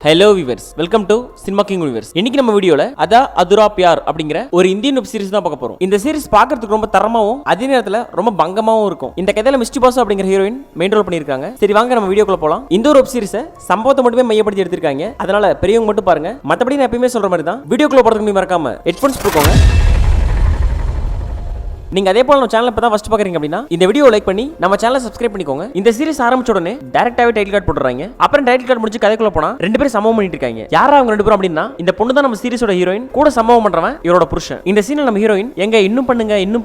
Hello viewers, welcome to cinema king universe. இன்னைக்கு நம்ம வீடியோல அதா அதுரா பியார் அப்படிங்கிற ஒரு இந்தியன் வெப் சீரிஸ் தான் பார்க்க போறோம். இந்த சீரிஸ் பார்க்கிறதுக்கு ரொம்ப தரமாவும் அதே நேரத்துல ரொம்ப பங்கமாவும் இருக்கும். இந்த கதையில மிஸ்டி பாஸ் அப்படிங்கிற ஹீரோயின் மெயின் ரோல் பண்ணிருக்காங்க. சரி வாங்க நம்ம வீடியோக்குள்ள போலாம். இந்த ஒரு வெப் சீரிஸை சம்பவத்தை மட்டுமே மையப்படுத்தி எடுத்திருக்காங்க. அதனால பெரியவங்க மட்டும் பாருங்க. மத்தபடி நான் எப்பயுமே சொல்ற மாதிரி தான் வீடியோக்குள்ள போறதுக்கு முன்னாடி மறக்காம ஹெட்ஃபோன்ஸ் போட்டுக்கோங்க. நீங்க அதே போல நம்ம சேனல் இப்பதான் ஃபர்ஸ்ட் பாக்குறீங்க அப்படின்னா இந்த வீடியோ லைக் பண்ணி நம்ம சேனலை சப்ஸ்கிரைப் பண்ணிக்கோங்க. இந்த சீரிஸ் ஆரம்பிச்ச உடனே டைரக்டாவே டைட்டில் கார்டு போட்டுறாங்க. அப்புறம் டைட்டில் கார்டு முடிச்சு கதைக்குள்ள போனா ரெண்டு பேரும் சம்பவம் பண்ணிட்டு இருக்காங்க. யாரா அவங்க ரெண்டு பேரும் அப்படின்னா இந்த பொண்ணு தான் நம்ம சீரிஸோட ஹீரோயின், கூட சம்பவம் பண்றவன் இவரோட புருஷன். இந்த சீன்ல நம்ம ஹீரோயின் எங்க இன்னும் பண்ணுங்க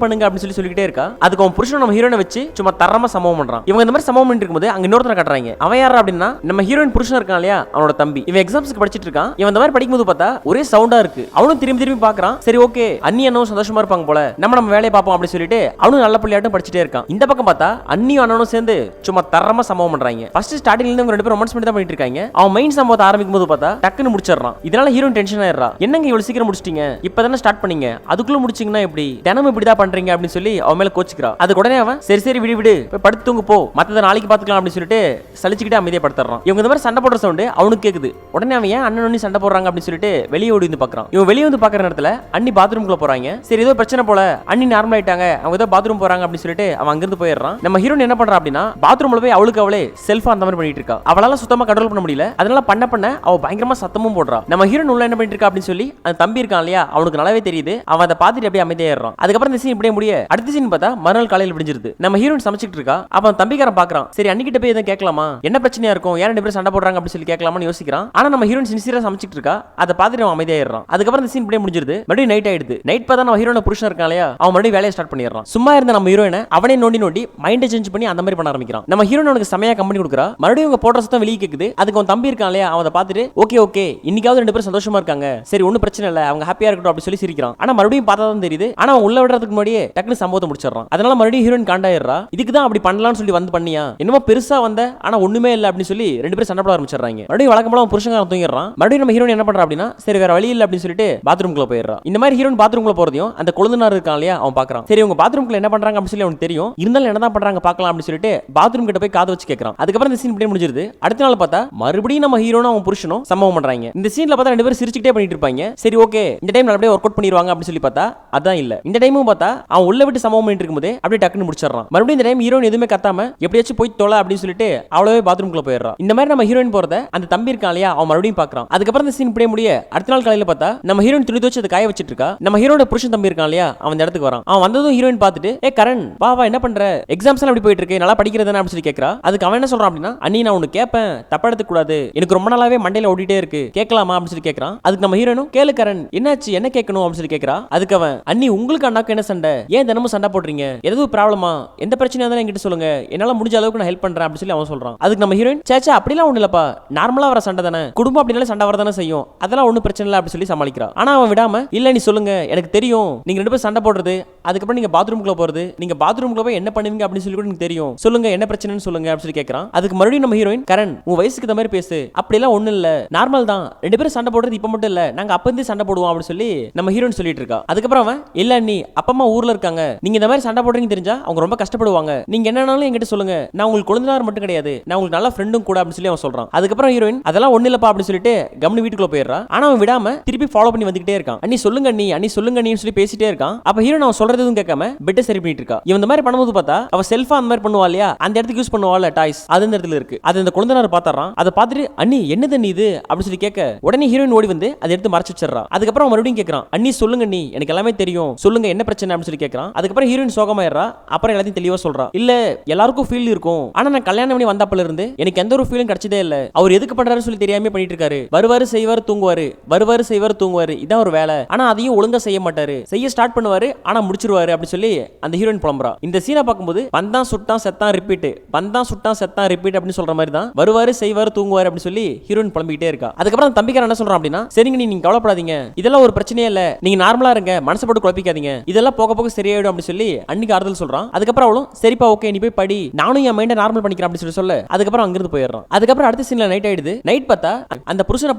அப்படின்னு சொல்லிக்கிட்டே இருக்கா. அதுக்கு அவன் புருஷன் நம்ம ஹீரோனை வச்சு சும்மா தரமா சம்பவம் பண்றான். இவங்க இந்த மாதிரி சம்பவம் பண்ணிட்டு இருக்கும்போது அங்க இன்னொருத்தர காட்டுறாங்க. அவன் யாரா அப்படின்னா நம்ம ஹீரோயின் புருஷன் இருக்கான் இல்லையா, அவனோட தம்பி. இவன் எக்ஸாம்ஸ்க்கு படிச்சிட்டு இருக்கான். இவன் இந்த மாதிரி படிக்கும்போது பார்த்தா ஒரே சவுண்டா இருக்கு. அவனும் திரும்பி பாக்குறான். சரி ஓகே, அண்ணி அண்ணனும் சந்தோஷமா இருப்பாங்க போல, நம்ம வேலையை பார்ப்போம் அப்படின்னு சொல்லிட்டு அவனும் நல்ல பிள்ளையாட்டும் படிச்சிட்டே இருக்கான். இந்த பக்கம் பார்த்தா அண்ணியும் அண்ணனும் சேர்ந்து சும்மா தரமா சம்பவம் பண்றாங்க. ஃபர்ஸ்ட் ஸ்டார்டிங்ல இருந்து ரெண்டு பேரும் ரொமான்ஸ் பண்ணி தான் பண்ணிட்டு இருக்காங்க. அவன் மெயின் சம்பவத்தை ஆரம்பிக்கும் போது பார்த்தா டக்குன்னு முடிச்சிடறான். இதனால ஹீரோயின் டென்ஷன் ஆயிடுறா. என்னங்க இவ்வளவு சீக்கிரம் முடிச்சிட்டீங்க, இப்பதானே ஸ்டார்ட் பண்ணீங்க, அதுக்குள்ள முடிச்சீங்கன்னா எப்படி, தினமும் இப்படிதான் பண்றீங்க அப்படின்னு சொல்லி அவன் மேல கோச்சிக்கிறா. அதுக்கு உடனே அவன் சரி விடு போய் படுத்து தூங்க போ, மத்தத நாளைக்கு பாத்துக்கலாம் அப்படின்னு சொல்லிட்டு சலிச்சுக்கிட்டு அமைதியா படுத்துறான். இவங்க இந்த மாதிரி சண்டை போடுற சவுண்ட் அவனுக்கு கேக்குது. உடனே அவன் ஏன் அண்ணன் சண்டை போடுறாங்க அப்படின்னு சொல்லிட்டு வெளியே ஓடி வந்து பாக்குறான். இவன் வெளியே வந்து பாக்குற நேரத்துல அண்ணி பாத்ரூம்குள்ள போறாங்க. சரி ஏதோ பிரச்சனை போல, அண்ணி நார்மல் ஆயிட்டாங்க, அவங்க ஏதோ பாத்ரூம் போறாங்க அப்படின்னு சொல்லிட்டு அவன் அங்கிருந்து போயிடுறான். நம்ம ஹீரோயின் என்ன பண்றா அப்படின்னா பாத்ரூம்ல போய் அவளே செல்ஃபா அந்த மாதிரி பண்ணிட்டு இருக்கா. அவளால சுத்தமா கண்ட்ரோல் பண்ண முடியல. அதனால பண்ண அவ பயங்கரமா சத்தமும் போடுறா. நம்ம ஹீரோயின் உள்ள என்ன பண்ணிட்டு இருக்கா அப்படின்னு சொல்லி அந்த தம்பி இருக்கான் இல்லையா, அவனுக்கு நல்லாவே தெரியுது. அவன் அதை பார்த்துட்டு அப்படியே அமைதியாயிடுறான். அதுக்கப்புறம் இந்த சீன் இப்படியே முடிய அடுத்த சீன் பார்த்தா மறுநாள் காலையில் விடிஞ்சிருது. நம்ம ஹீரோயின் சமைச்சிட்டு இருக்கா. அவன் தம்பிக்காரன் பாக்குறான். சரி அன்னிக்கிட்ட போய் எதுவும் கேட்கலாமா, என்ன பிரச்சனையா இருக்கும், ஏன் ரெண்டு பேரும் சண்டை போடுறாங்க அப்படின்னு சொல்லி கேட்கலாமான்னு யோசிக்கிறான். ஆனா நம்ம ஹீரோயின் சின்சியரா சமைச்சிட்டு இருக்கா. அதை பார்த்துட்டு அவன் அமைதியாயிடுறான். அதுக்கப்புறம் இந்த சீன் இப்படியே முடிஞ்சிருது. மறுபடியும் நைட் ஆயிடுது. நைட் பார்த்தா நம்ம ஹீரோயின் புருஷன் இருக்கான் இல்லையா, அவன் மறுபடியும் வேலையை ஸ்டார்ட் பண்ணிடுறான். சும்மா இருந்த நம்ம ஹீரோயினை அவனே நோண்டி மைண்டை சேஞ்ச் பண்ணி அந்த மாதிரி பண்ண ஆரம்பிக்கிறான். நம்ம ஹீரோயின் அவனுக்கு செமையா கம்பெனி கொடுக்குறா. மறுபடியும் அவங்க போடுற சத்தம் வெளியே கேக்குது. அதுக்கு அவன் தம்பி இருக்கான் இல்லையா, அவன் பார்த்துட்டு ஓகே இன்னைக்காவது ரெண்டு பேரும் சந்தோஷமா இருக்காங்க, சரி ஒன்னும் பிரச்சனை இல்ல, அவங்க ஹாப்பியா இருக்கட்டும் அப்படி சொல்லி சிரிக்கிறான். ஆனா மறுபடியும் பார்த்தா தான் தெரியுது. ஆனா அவன் உள்ள விடுறதுக்கு முன்னாடியே டக்குனு சம்பவத்தை முடிச்சிடறான். அதனால மறுபடியும் ஹீரோயின் காண்டாயிடுறா. இதுக்கு தான் அப்படி பண்ணலாம்னு சொல்லி வந்து பண்ணியா, என்னமோ பெருசா வந்த ஆனா ஒண்ணுமே இல்ல அப்படின்னு சொல்லி ரெண்டு பேரும் சண்டை போட ஆரம்பிச்சிடறாங்க. மறுபடியும் வழக்கம் போல அவன் புருஷன் தூங்கிடுறான். மறுபடியும் நம்ம ஹீரோயின் என்ன பண்றா அப்படின்னா சரி வேற வழி இல்ல அப்படின்னு சொல்லிட்டு பாத்ரூம்குள்ள போயிடுறா. இந்த மாதிரி ஹீரோயின் பாத்ரூம்குள்ள போறதையும் அந்த கொழுந்தனார் இருக்கான் இல்லையா அவன் பாக்குறான். சரி உங்க பாத்ரூம்குள்ள என்ன பண்றாங்க அப்படின்னு சொல்லி அவனுக்கு தெரியும். இருந்தாலும் என்னதான் பண்றாங்க பார்க்கலாம் அப்படின்னு சொல்லிட்டு பாத்ரூம் கிட்ட போய் காது வச்சு கேட்கறான். அதுக்கப்புறம் இந்த சீன் இப்படியே முடிஞ்சிருது. அடுத்த நாள் பார்த்தா மறுபடியும் நம்ம ஹீரோனும் அவன் புருஷனும் சம்பவம் பண்றாங்க. இந்த சீன்ல பார்த்தா ரெண்டு பேரும் சிரிச்சுக்கிட்டே பண்ணிட்டு இருப்பாங்க. சரி ஓகே இந்த டைம் நல்லபடியா ஒர்க் அவுட் பண்ணிடுவாங்க அப்படின்னு சொல்லி பார்த்தா அதான் இல்ல. இந்த டைமும் பார்த்தா அவன் உள்ள விட்டு சம்பவம் பண்ணிட்டு இருக்கும்போது அப்படியே டக்குன்னு முடிச்சிடறான். மறுபடியும் இந்த டைம் ஹீரோயின் எதுவுமே கத்தாம எப்படியாச்சும் போய் தொலை அப்படின்னு சொல்லிட்டு அவளவே பாத்ரூம்குள்ள போயிடுறா. இந்த மாதிரி நம்ம ஹீரோயின் போறத அந்த தம்பி இருக்கான் இல்லையா அவன் மறுபடியும் பாக்குறான். அதுக்கப்புறம் இந்த சீன் இப்படியே முடிய அடுத்த நாள் காலையில பார்த்தா நம்ம ஹீரோயின் துணி துவச்சு அதை காய வச்சிட்டு இருக்கா. நம்ம ஹீரோட புருஷன் தம்பி இருக்கான் இல்லையா அவன் இடத்துக்கு வரான். அவன் வந்ததும் ஹீரோயின் பார்த்துட்டு ஏ கரண் வா என்ன பண்ற, எக்ஸாம்ஸ் எல்லாம் எப்படி போயிட்டு இருக்கு, நல்லா படிக்கிறதுன்னு அப்படின்னு சொல்லி கேட்கறா. அதுக்கு அவன் என்ன சொல்றான் அப்படின்னா அண்ணி நான் ஒன்னு கேட்பேன், தப்பா எடுத்துக்க கூடாது, எனக்கு ரொம்ப நாளாவே மண்டையில ஓடிட்டே இருக்கு, கேட்கலாமா அப்படின்னு சொல்லி கேட்கறான். அதுக்கு நம்ம ஹீரோனும் கேளு கரண் என்னாச்சு என்ன கேட்கணும் அப்படின்னு சொல்லி கேட்கறா. அதுக்கு அவன் அண்ணி உங்களுக்கு அண்ணாக்கு என்ன சண்டை, ஏன் தினமும் சண்டை போடுறீங்க, ஏதாவது ப்ராப்ளமா, எந்த பிரச்சனையா இருந்தாலும் என்கிட்ட சொல்லுங்க, என்னால முடிஞ்ச அளவுக்கு நான் ஹெல்ப் பண்றேன் அப்படின்னு சொல்லி அவன் சொல்றான். அதுக்கு நம்ம ஹீரோயின் சேச்சா அப்படிலாம் ஒண்ணு இல்லப்பா, நார்மலா வர சண்டை தானே, குடும்பம் அப்படினால சண்டை வரதானே செய்யும், அதெல்லாம் ஒன்னும் பிரச்சனை இல்லை அப்படின்னு சொல்லி சமாளிக்கிறா. ஆனா அவன் விடாம இல்ல நீ சொல்லுங்க, எனக்கு தெரியும் நீங்க ரெண்டு பேரும் சண்டை போடுறது, அதுக்கப்புறம் நீங்க பாத்ரூம்குள்ள போறது, நீங்க பாத்ரூம்குள்ள போய் என்ன பண்ணுவீங்க அப்படின்னு சொல்லி கூட எனக்கு தெரியும், சொல்லுங்க என்ன பிரச்சனைன்னு சொல்லுங்க அப்படின்னு சொல்லி கேட்கறான். அதுக்கு மறுபடியும் நம்ம ஹீரோயின் கரண் உன் வயசுக்கு இந்த மாதிரி பேசு, அப்படிலாம் ஒண்ணு இல்ல, நார்மல் தான், ரெண்டு பேரும் சண்டை போடுறது இப்ப மட்டும் இல்ல, நாங்க அப்ப இருந்தே சண்டை போடுவோம் அப்படின்னு சொல்லி நம்ம ஹீரோயின் சொல்லிட்டு இருக்கா. அதுக்கப்புறம் அவன் இல்ல நீ அப்பா அம்மா ஊர்ல இருக்காங்க, நீங்க இந்த மாதிரி சண்டை போடுறீங்க தெரிஞ்சா அவங்க ரொம்ப கஷ்டப்படுவாங்க, நீங்க என்னன்னாலும் என்கிட்ட சொல்லுங்க, நான் உங்களுக்கு குழந்தைனார் மட்டும் கிடையாது, நான் உங்களுக்கு நல்ல ஃப்ரெண்டும் கூட அப்படின்னு சொல்லி அவன் சொல்றான். அதுக்கப்புறம் ஹீரோயின் அதெல்லாம் ஒண்ணு இல்லப்பா அப்படின்னு சொல்லிட்டு கம்னு வீட்டுக்குள்ள போயிடுறா. ஆனா அவன் விடாம திருப்பி ஃபாலோ பண்ணி வந்துகிட்டே இருக்கான். அண்ணி சொல்லுங்க அண்ணி சொல்லுங்க அண்ணி சொல்லி பேசிட்டே இருக்கான். அப்ப ஹீரோயின் அவன் சொல்றது எதுவும் கேட்காம பெட்டை சரி பண்ணிட்டு இருக்கா. இவன் இந்த மாதிரி பண்ணும்போது பார்த்தா அவ செல்ஃபா அந்த மாதிரி பண்ணுவா இல்லையா, அந்த இடத்துக்கு யூஸ் பண்ணுவாள் டாய்ஸ், அது இந்த இடத்துல இருக்கு. அது இந்த குழந்தைனார் பாத்துறான். அதை பார்த்துட்டு அண்ணி என்னது நீ இது அப்படின்னு சொல்லி கேட்க உடனே ஹீரோயின் ஓடி வந்து அதை எடுத்து மறைச்சு வச்சிடறா. அதுக்கப்புறம் மறுபடியும் கேட்கறான் அண்ணி சொல்லுங்க அண்ணி எனக்கு எல்லாமே தெரியும், சொல்லுங்க என்ன பிரச்சனை அப்படின்னு சொல்லி கேட்கறான். அதுக்கப்புறம் ஹீரோயின் சோகமாயிடுறா. அப்புறம் எல்லாத்தையும் தெளிவா சொல்றா. இல்ல எல்லாருக்கும் ஃபீல் இருக்கும், ஆனா நான் கல்யாணம் பண்ணி வந்தப்பல இருந்து எனக்கு எந்த ஒரு ஃபீலும் கிடைச்சதே இல்ல, அவர் எதுக்கு பண்றாருன்னு சொல்லி தெரியாம பண்ணிட்டு இருக்காரு, வருவாரு செய்வாரு தூங்குவாரு, இதான் ஒரு வேலை, ஆனா அதையும் ஒழுங்கா செய்ய மாட்டாரு, செய்ய ஸ்டார்ட் பண்ணுவாரு ஆனா முடிச்சிருவாரு அப்படி சொல்லி அந்த ஹீரோயின் புலம்புறா. இந்த சீனை பார்க்கும்போது வந்தான் சுட்டான் செத்தான் ரிப்பீட், வந்தான் சுட்டான் செத்தான் ரிப்பீட் அப்படின்னு சொல்ற மாதிரி தான் வருவாரு செய்வாரு தூங்குவாரு அப்படின்னு சொல்லி ஹீரோயின் புலம்பிக்கிட்டே இருக்கா. அதுக்கப்புறம் தம்பிக்காரன் என்ன சொல்றான் அப்படின்னா சரிங்க நீங்க கவலைப்படாதீங்க, இதெல்லாம் ஒரு பிரச்சனையே இல்ல, நீங்க நார்மலா இருங்க, மனசை போட்டு குழப்பிக்காதீங்க, இதெல்லாம் போக போக சரியாயிடும் அப்படின்னு சொல்லி அன்னைக்கு ஆறுதல் சொல்றான். அதுக்கப்புறம் அவளும் சரிப்பா ஓகே நீ போய் படி, நானும் என் மைண்டை நார்மல் பண்ணிக்கிறேன் அப்படின்னு சொல்ல அதுக்கப்புறம் அங்கிருந்து போயிடுறான். அதுக்கப்புறம் அடுத்த சீன்ல நைட் ஆயிடுது. நைட் பார்த்தா அந்த புருஷனை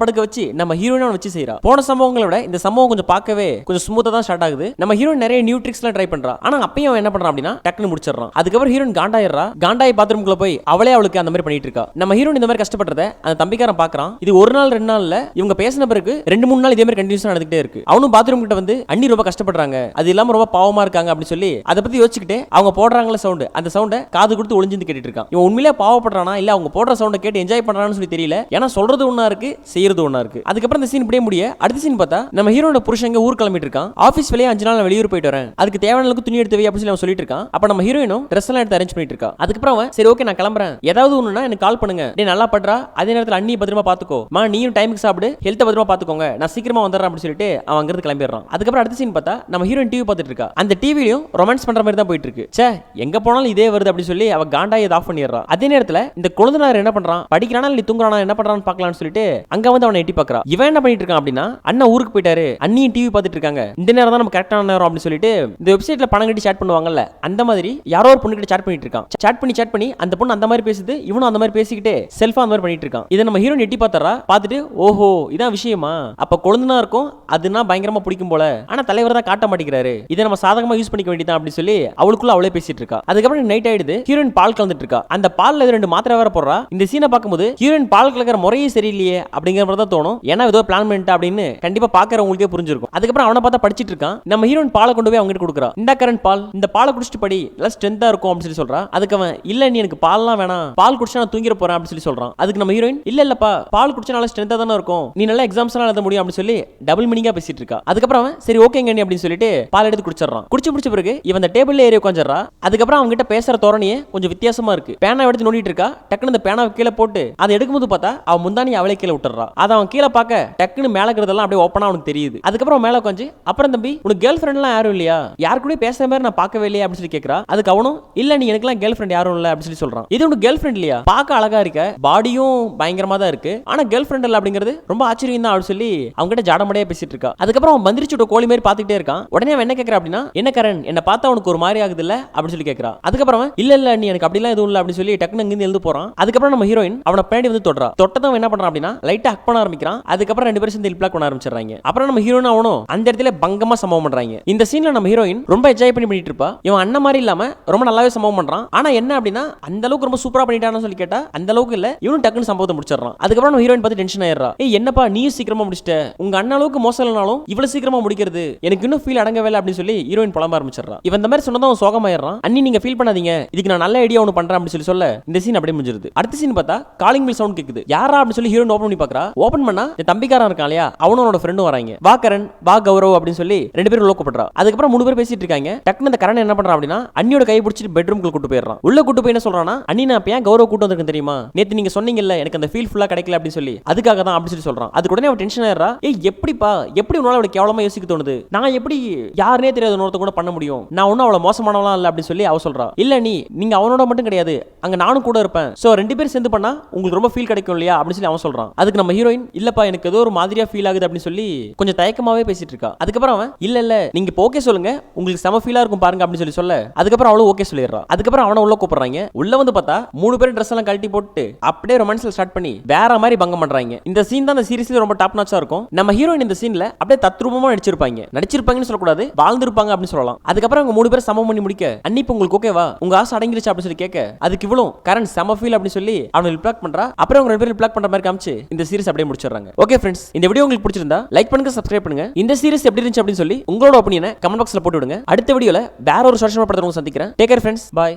படுக்க வச்சு நம்ம ஹீரோயினை வச்சு செய்யறா. போன சம்பவங்களை விட இந்த சம்பவம் கொஞ்சம் பார்க்கவே கொஞ்சம் ஸ்மூத்தா தான் ஸ்டார்ட் ஆகுது. நம்ம ஹீரோயின் நிறைய நியூ ட்ரிக்ஸ் ட்ரிக்ஸ்லாம் ட்ரை பண்றா. ஆனா அப்பயும் அவன் என்ன பண்றான் அப்படின்னா டக்குன்னு முடிச்சிடறான். அதுக்கப்புறம் ஹீரோயின் காண்டாயிரா. காண்டாயி பாத்ரூம்குள்ள போய் அவளே அவளுக்கு அந்த மாதிரி பண்ணிட்டு இருக்கா. நம்ம ஹீரோயின் இந்த மாதிரி கஷ்டப்படுறத அந்த தம்பிக்காரன் பாக்குறான். இது ஒரு நாள் 2 நாள்ல இவங்க பேசின பிறகு 2-3 நாள் இதே மாதிரி கண்டினியூஸா நடந்துட்டே இருக்கு. அவனும் பாத்ரூம் கிட்ட வந்து அண்ணி ரொம்ப கஷ்டப்படுறாங்க, அது இல்லாம ரொம்ப பாவமா இருக்காங்க அப்படின்னு சொல்லி அதை பத்தி யோசிச்சுக்கிட்டே அவங்க போடுறாங்களே சவுண்ட், அந்த சவுண்டை காது கொடுத்து ஒளிஞ்சிருந்து கேட்டுட்டு இருக்கான். இவன் உண்மையிலே பாவப்படுறானா இல்ல அவங்க போடுற சவுண்டை கேட்டு என்ஜாய் பண்றான்னு சொல்லி தெரியல. ஏன்னா சொல்றது ஒண்ணா இருக்கு, செய்யறது ஒண்ணா இருக்கு. அதுக்கப்புறம் இந்த சீன் இப்படியே முடிய அடுத்த சீன் பார்த்தா நம்ம ஹீரோட புருஷங்க ஊர் கிளம்பிட்டு இருக்கான். ஆபீஸ் வேலையை 5 நாள் வெளியூர் போயிட்டு வரேன், அதுக்கு தேவையான அளவுக்கு துணி எடுத்து வை அப்படின்னு சொல்லி அவன் சொல்லிட்டு இருக்கான். அப்ப நம்ம ஹீரோயினும் ட்ரெஸ் எல்லாம் எடுத்து அரேஞ்ச் பண்ணிட்டு இருக்கா. அதுக்கப்புறம் அவன் சரி ஓகே நான் கிளம்புறேன், ஏதாவது ஒண்ணுனா எனக்கு கால் பண்ணுங்க, நீ நல்லா பண்றா, அதே நேரத்தில் அண்ணி பத்திரமா பாத்துக்கோ, மா நீயும் டைமுக்கு சாப்பிடு, ஹெல்த் பத்திரமா பாத்துக்கோங்க, நான் சீக்கிரமா வந்துடுறேன் அப்படின்னு சொல்லிட்டு அவன் அங்கிருந்து கிளம்பிடுறான். அதுக்கப்புறம் அடுத்த சீன் பார்த்தா நம்ம ஹீரோயின் டிவி பார்த்துட்டு இருக்கா. அந்த டிவிலையும் ரொமான்ஸ் பண்ற மாதிரி தான் போயிட்டு இருக்கு. சே எங்க போனாலும் இதே வருது அப்படின்னு சொல்லி அவ காண்டாய் இதை ஆஃப் பண்ணிடுறான். அதே நேரத்தில் இந்த கொழுந்தனார் என்ன பண்றான், படிக்கிறானா இல்ல தூங்குறானா என்ன பண்றான்னு பார்க்கலாம்னு சொல்லிட்டு அங்க வந்து அவனை எட்டி பார்க்கறான். இவன் என்ன பண்ணிட்டு இருக்கான் அப்படின்னா அண்ணன் ஊருக்கு போயிட்டாரு, அண்ணியும் டிவி பார்த்துட்டு இருக்காங்க, இந்த நேரம் தான் நம்ம கரெக்டான நேரம் அப்படின்னு சொல்லிட்டு இந்த வெப்சைட்ல பணம் கட்டி சேட் பண்ணுவாங்கல்ல அந்த மாதிரி யாரோ ஒரு பொண்ணு கிட்ட சேட் பண்ணிட்டு இருக்கான். சேட் பண்ணி அந்த பொண்ணு அந்த மாதிரி பேசுது, இவனும் அந்த மாதிரி பேசிக்கிட்டு செல்ஃபா அந்த மாதிரி பண்ணிட்டு இருக்கான். இதை நம்ம ஹீரோயின் எட்டி பார்த்தறா. பார்த்துட்டு ஓஹோ இதான் விஷயமா, அப்ப கொழுந்தனா இருக்கும் அதுனா பயங்கரமா பிடிக்கும் போல, ஆனா தலைவர் தான் காட்ட மாட்டேங்கிறாரு, இதை நம்ம சாதகமா யூஸ் பண்ணிக்க வேண்டியதான் அப்படின்னு சொல்லி அவளுக்குள்ள அவளே பேசிட்டு இருக்கா. அதுக்கப்புறம் நைட் ஆயிடுது. ஹீரோயின் பால் கலந்துட்டு இருக்கா. அந்த பால்ல 2 மாத்திரை வேற போடுறா. இந்த சீனை பார்க்கும்போது ஹீரோயின் பால் கலக்கிற முறையே சரியில்லையே அப்படிங்கிற மாதிரி தான் தோணும். ஏன்னா ஏதோ பிளான் பண்ணிட்டா அப்படின்னு கண்டிப்பா பாக்குறவங்களுக்கே புரிஞ்சிருக்கும். அதுக்கப்புறம் அவனை பார்த்தா படிச்சிட்டு இருக்கான். நம்ம ஹீரோயின் பாலை கொண்டு போய் அவங்க கிட்ட கொடுக்குறா. இந்த கரண்ட் பால், இந்த பாலை குடிச்சிட்டு படி, நல்லா ஸ்ட்ரென்த்தா இருக்கும் அப்படின்னு சொல்லி சொல்றா. அதுக்கு அவன் இல்ல நீ எனக்கு பால்லாம் வேணாம், பால் குடிச்சா நான் தூங்கிட போறேன் அப்படின்னு சொல்லி சொல்றான். அதுக்கு நம்ம ஹீரோயின் இல்லப்பா பால் குடிச்சா நல்லா ஸ்ட்ரென்த்தா தானே இருக்கும், நீ நல்லா எக்ஸாம்ஸ் எல்லாம் எழுத முடியும் அப்படின்னு சொல்லி டபுள் மீனிங்கா பேசிட்டு இருக்கா. அதுக்கப்புறம் அவன் சரி ஓகேங்க நீ அப்படின்னு சொல்லிட்டு பால் எடுத்து குடிச்சிடறான். குடிச்சு முடிச்ச பிறகு இவன் அந்த டேபிள்ல ஏறி உட்காந்துறா. அதுக்கப்புறம் அவங்க கிட்ட பேசுற தோரணையே கொஞ்சம் வித்தியாசமா இருக்கு. பேனா எடுத்து நோண்டிட்டு இருக்கா. டக்குனு அந்த பேனாவை கீழே போட்டு அதை எடுக்கும்போது பார்த்தா அவன் முந்தானி அவளே கீழே விட்டுறா. அதை அவன் கீழே பார்க்க டக்குனு மேல இருக்கிறதெல்லாம் அப்படியே ஓப்பனா அவனுக்கு தெரியுது. அதுக்கப்புறம் மேல உட்காந்து அப்புறம் தம்பி உனக்கு கேர்ள் ஃப்ரெண்ட் எல்லாம் யாரும் இல்லையா, யாரு கூட பேசுற மாதிரி நான் பார்க்கவே இல்லையா அப்படின்னு சொல்லி கேட்கறா. அதுக்கு அவனும் இல்ல நீ எனக்குலாம் கேர்ள் ஃப்ரெண்ட் யாரும் இல்ல அப்படின்னு சொல்லி சொல்றான். இது உனக்கு கேர்ள் ஃப்ரெண்ட் இல்லையா, பார்க்க அழகா இருக்க, பாடியும் பயங்கரமா தான் இருக்கு, ஆனா கேர்ள் ஃப்ரெண்ட் இல்ல அப்படிங்கிறது ரொம்ப ஆச்சரியம் தான் அப்படின்னு சொல்லி அவங்க கிட்ட ஜாடமடையா பேசிட்டு இருக்கா. அதுக்கப்புறம் அவன் மந்திரிச்சுட்ட கோழி மாதிரி பார்த்துட்டே இருக்கான். உடனே அவன் என்ன கேட்கறா அப்படின்னா என்ன கரண் என்ன பார்த்தா உனக்கு ஒரு மாதிரி ஆகுது இல்ல அப்படின்னு சொல்லி கேட்கறா. அதுக்கப்புறம் இல்ல நீ எனக்கு அப்படிலாம் எதுவும் இல்ல அப்படின்னு சொல்லி டக்குனு இருந்து எழுந்து போறான். அதுக்கப்புறம் நம்ம ஹீரோயின் அவனை பின்னாடி வந்து தொடுறா. தொட்டதும் என்ன பண்றான் அப்படின்னா லைட்டா ஹக் பண்ண ஆரம்பிக்கிறான். அதுக்கப்புறம் 2 பேரும் சேர்ந்து இல்ப்ளாக் பண்ண ஆரம்பிச்சிடுறாங்க. அப்புறம் நம்ம ஹீரோயின் அவனும் அந்த இடத்துல பங்கமா சம்பவம் பண்றாங்க. இந்த சீன்ல நம்ம ஹீரோயின் ரொம்ப என்ஜாய் பண்ணிட்டு இருப்பா. இவன் அண்ணன் மாதிரி இல்லாம ரொம்ப நல்லாவே சம்பவம் பண்றான். ஆனா என்ன அப்படின்னா அந்த அளவுக்கு ரொம்ப சூப்பரா பண்ணிட்டான்னு சொல்லி கேட்டா அந்த அளவுக்கு இல்ல, இவனும் டக்குனு சம்பவத்தை முடிச்சிடறான். அதுக்கப்புறம் நம்ம ஹீரோயின் பார்த்து டென்ஷன் ஆயிடுறா. ஏய் என்னப்பா நீயும் சீக்கிரமா முடிச்சிட்ட, உங்க அண்ணன் அளவுக்கு மோசம் இல்லனாலும் இவ்வளவு சீக்கிரமா முடிக்கிறது எனக்கு இன்னும் ஃபீல் அடங்கவே இல்லை அப்படின்னு சொல்லி ஹீரோயின் புலம்ப ஆரம்பிச்சிடறா. இவன் இந்த மாதிரி சொன்னதும் அவன் சோகமாயிடுறான். அண்ணி நீங்க ஃபீல் பண்ணாதீங்க, இதுக்கு நான் நல்ல ஐடியா ஒன்று பண்றேன் அப்படின்னு சொல்லி சொல்ல இந்த சீன் அப்படியே முடிஞ்சிருது. அடுத்த சீன் பார்த்தா காலிங் பெல் சவுண்ட் கேக்குது. யாரா அப்படின்னு சொல்லி ஹீரோயின் ஓபன் பண்ணி பார்க்கறா. ஓபன் பண்ணா என் தம்பிக்காரன் இருக்கான் இல்லையா அவனும் அவனோட ஃப்ரெண்டும் வராங்க. வா கரண் வா கௌரவ் அப்படின்னு சொல்லி 2 பேரும் லோக்கப்படுறா. அதுக்கப்புறம் 3 பேர் பேசிட்டு இருக்காங்க. டக்குனு அந்த கரண் என்ன பண்றான் அப்படின்னா அண்ணியோட கை பிடிச்சிட்டு பெட்ரூம்க்குள்ள கூட்டு போயிடுறான். உள்ள கூட்டு போய் என்ன சொல்றானா அண்ணி நான் ஏன் கௌரவ் கூட்டு வந்திருக்கேன் தெரியுமா, நேத்து நீங்க சொன்னீங்கல்ல எனக்கு அந்த ஃபீல் ஃபுல்லா கிடைக்கல அப்படின்னு சொல்லி அதுக்காக தான் அப்படின்னு சொல்லி சொல்றான். அதுக்கு உடனே அவன் டென்ஷன் ஆயிடுறா. ஏய் எப்படிப்பா எப்படி உன்னால அவளை கேவலமா யோசிக்க தோணுது, நான் எப்படி யாருனே தெரியாத ஒருத்த கூட பண்ண முடியும், நான் ஒன்னும் அவளை மோசமானவளா இல்ல அப்படின்னு சொல்லி அவ சொல்றா. இல்ல நீங்க அவனோட மட்டும் கிடையாது அங்க நானும் கூட இருப்பேன், சோ 2 பேரும் சேர்ந்து பண்ணா உங்களுக்கு ரொம்ப ஃபீல் கிடைக்கும் இல்லையா அப்படின்னு சொல்லி அவன் சொல்றான். அதுக்கு நம்ம ஹீரோயின் இல்லப்பா எனக்கு ஏதோ ஒரு மாதிரியா ஃபீல் ஆகுது அப்படின்னு சொல்லி கொஞ்சம் தயக்கமாவே பேசிட்டு இருக்கா. அதுக்கப்புறம் அவன் இல்ல நீங்க இப்போ ஓகே சொல்லுங்க உங்களுக்கு செம ஃபீலா இருக்கும் பாருங்க அப்படின்னு சொல்லி சொல்ல அதுக்கப்புறம் அவளும் ஓகே சொல்லிடுறா. அதுக்கப்புறம் அவனை உள்ள கூப்பிடுறாங்க. உள்ள வந்து பார்த்தா 3 பேரும் ட்ரெஸ் எல்லாம் கழட்டி போட்டு அப்படியே ரொமான்ஸ்ல ஸ்டார்ட் பண்ணி வேற மாதிரி பங்கம் பண்றாங்க. இந்த சீன் தான் இந்த சீரிஸ்ல ரொம்ப டாப் நாச்சா இருக்கும். நம்ம ஹீரோயின் இந்த சீன்ல அப்படியே தத்ரூபமா நடிச்சிருப்பாங்கன்னு சொல்லக்கூடாது வாழ்ந்திருப்பாங்க அப்படின்னு சொல்லலாம். அதுக்கப்புறம் அவங்க 3 பேரும் சமம் பண்ணி முடிக்க அன்னிப்பு உங்களுக்கு ஓகேவா உங்க ஆசை அடங்கிருச்சு அப்படின்னு சொல்லி கேட்க அதுக்கு இவ்வளவு கரண் செம ஃபீல் அப்படின்னு சொல்லி அவனை ரிப்ளாக் பண்றா. அப்புறம் அவங்க 2 பேரும் ரிப்ளாக் பண்ற மாதிரி காமிச்சு இந்த சீரிஸ் அப்படியே முடிச்சிடுறாங்க. ஓகே ஃப்ரெண்ட்ஸ் இந்த வீடியோ உங்களுக்கு பிடிச்சிருந்தா லைக் பண்ணுங்க, சப்ஸ்கிரைப் பண்ணுங்க. இந்த சீரிஸ் எப்படி இருந்துச்சு அப்படின்னு சொல்லி உங்களோட ஒப்பீனியனை கமெண்ட் பாக்ஸ்ல போட்டு விடுங்க. அடுத்த வீடியோல வேற ஒரு சோஷியல் படத்தை சந்திக்கிறேன். Take care friends, by.